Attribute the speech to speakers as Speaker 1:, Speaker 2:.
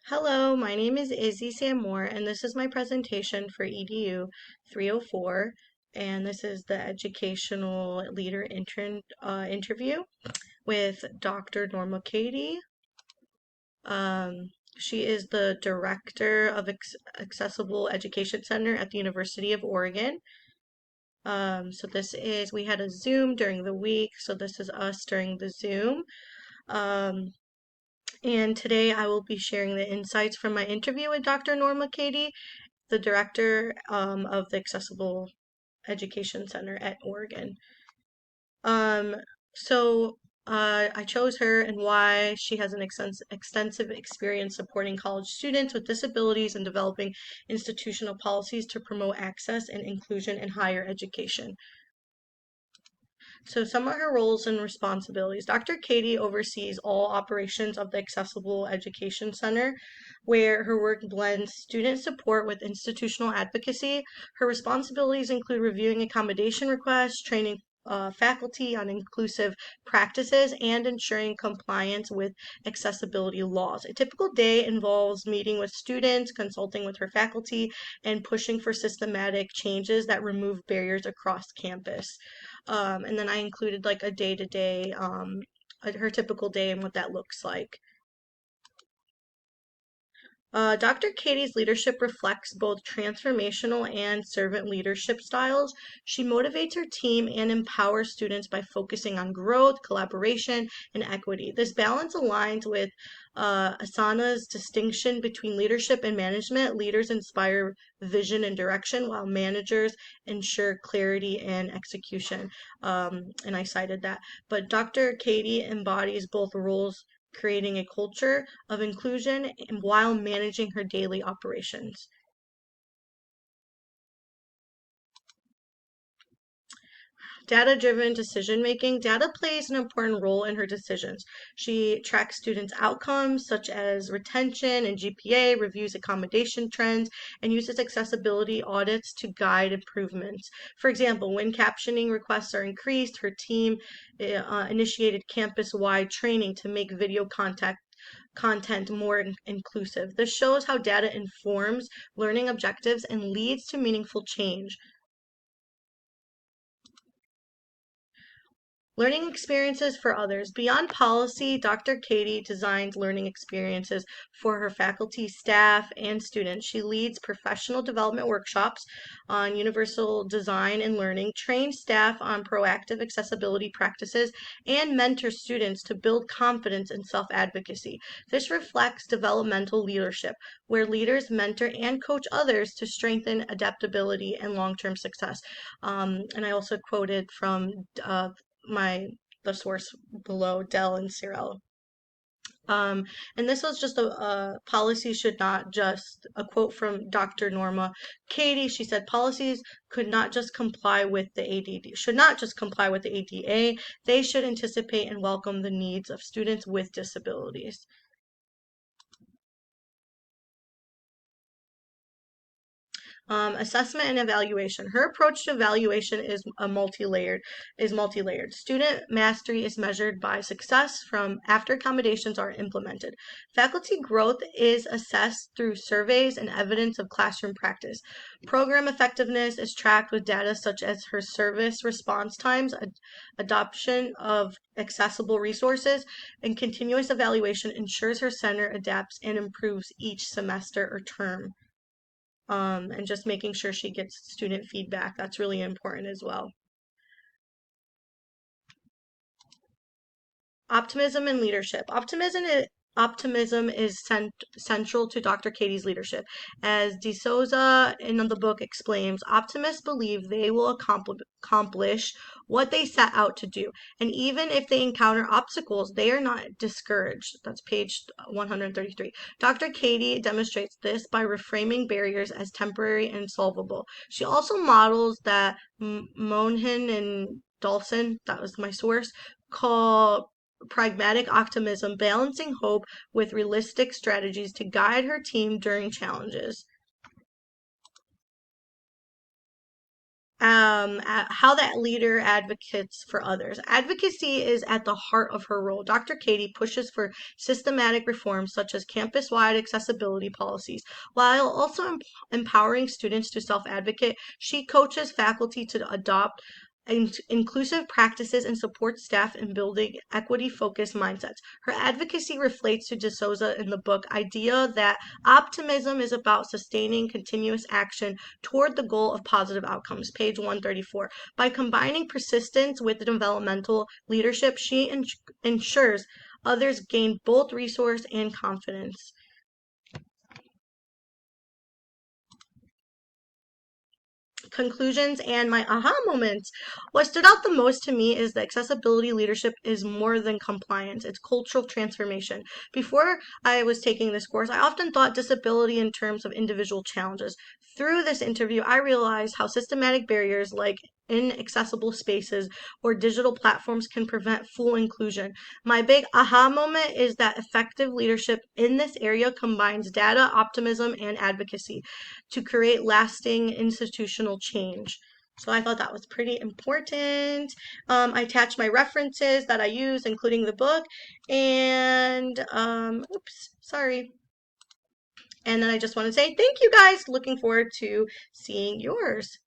Speaker 1: Hello, my name is Izzy Samore, and this is my presentation for EDU 304, and this is the Educational Leader interview with Dr. Norma Cady. She is the Director of Accessible Education Center at the University of Oregon. We had a Zoom during the week, so this is us during the Zoom. And today I will be sharing the insights from my interview with Dr. Norma Cady, the director of the Accessible Education Center at Oregon. Um, so I chose her and why she has an extensive experience supporting college students with disabilities and developing institutional policies to promote access and inclusion in higher education. So some of her roles and responsibilities. Dr. Cady oversees all operations of the Accessible Education Center, where her work blends student support with institutional advocacy. Her responsibilities include reviewing accommodation requests, training faculty on inclusive practices, and ensuring compliance with accessibility laws. A typical day involves meeting with students, consulting with her faculty, and pushing for systematic changes that remove barriers across campus. And then I included like a day-to-day, her typical day and what that looks like. Dr. Cady's leadership reflects both transformational and servant leadership styles. She motivates her team and empowers students by focusing on growth, collaboration, and equity. This balance aligns with Asana's distinction between leadership and management. Leaders inspire vision and direction, while managers ensure clarity and execution. And I cited that. But Dr. Cady embodies both roles, creating a culture of inclusion while managing her daily operations. Data-driven decision making. Data plays an important role in her decisions. She tracks students' outcomes such as retention and GPA, reviews accommodation trends, and uses accessibility audits to guide improvements. For example, when captioning requests are increased, her team initiated campus-wide training to make video content more inclusive. This shows how data informs learning objectives and leads to meaningful change. Learning experiences for others. Beyond policy, Dr. Cady designs learning experiences for her faculty, staff, and students. She leads professional development workshops on universal design and learning, trains staff on proactive accessibility practices, and mentors students to build confidence and self-advocacy. This reflects developmental leadership, where leaders mentor and coach others to strengthen adaptability and long-term success. And I also quoted from the source below, Dell and Cyril. And this was just a policy should not just a quote from Dr. Norma Cady. She said policies could not just comply with the ADD, should not just comply with the ADA. They should anticipate and welcome the needs of students with disabilities. Assessment and evaluation. Her approach to evaluation is multi-layered. Student mastery is measured by success from after accommodations are implemented. Faculty growth is assessed through surveys and evidence of classroom practice. Program effectiveness is tracked with data such as her service response times, adoption of accessible resources, and continuous evaluation ensures her center adapts and improves each semester or term. And just making sure she gets student feedback. That's really important as well. Optimism and leadership. Optimism is central to Dr. Cady's leadership. As De Souza in the book explains, optimists believe they will accomplish what they set out to do. And even if they encounter obstacles, they are not discouraged. That's page 133. Dr. Cady demonstrates this by reframing barriers as temporary and solvable. She also models that Mohnhan and Dawson, that was my source, call pragmatic optimism, balancing hope with realistic strategies to guide her team during challenges. how that leader advocates for others. Advocacy is at the heart of her role. Dr. Katie pushes for systematic reforms such as campus wide accessibility policies, while also empowering students to self advocate. She coaches faculty to adopt inclusive practices and supports staff in building equity focused mindsets. Her advocacy reflects to DeSouza in the book idea that optimism is about sustaining continuous action toward the goal of positive outcomes, page 134. By combining persistence with developmental leadership, she ensures others gain both resource and confidence. Conclusions and my aha moments. What stood out the most to me is that accessibility leadership is more than compliance, it's cultural transformation. Before I was taking this course, I often thought disability in terms of individual challenges. Through this interview, I realized how systematic barriers like inaccessible spaces or digital platforms can prevent full inclusion. My big aha moment is that effective leadership in this area combines data, optimism, and advocacy to create lasting institutional change. So I thought that was pretty important. I attached my references that I use, including the book, and oops, sorry. And then I just want to say thank you guys. Looking forward to seeing yours.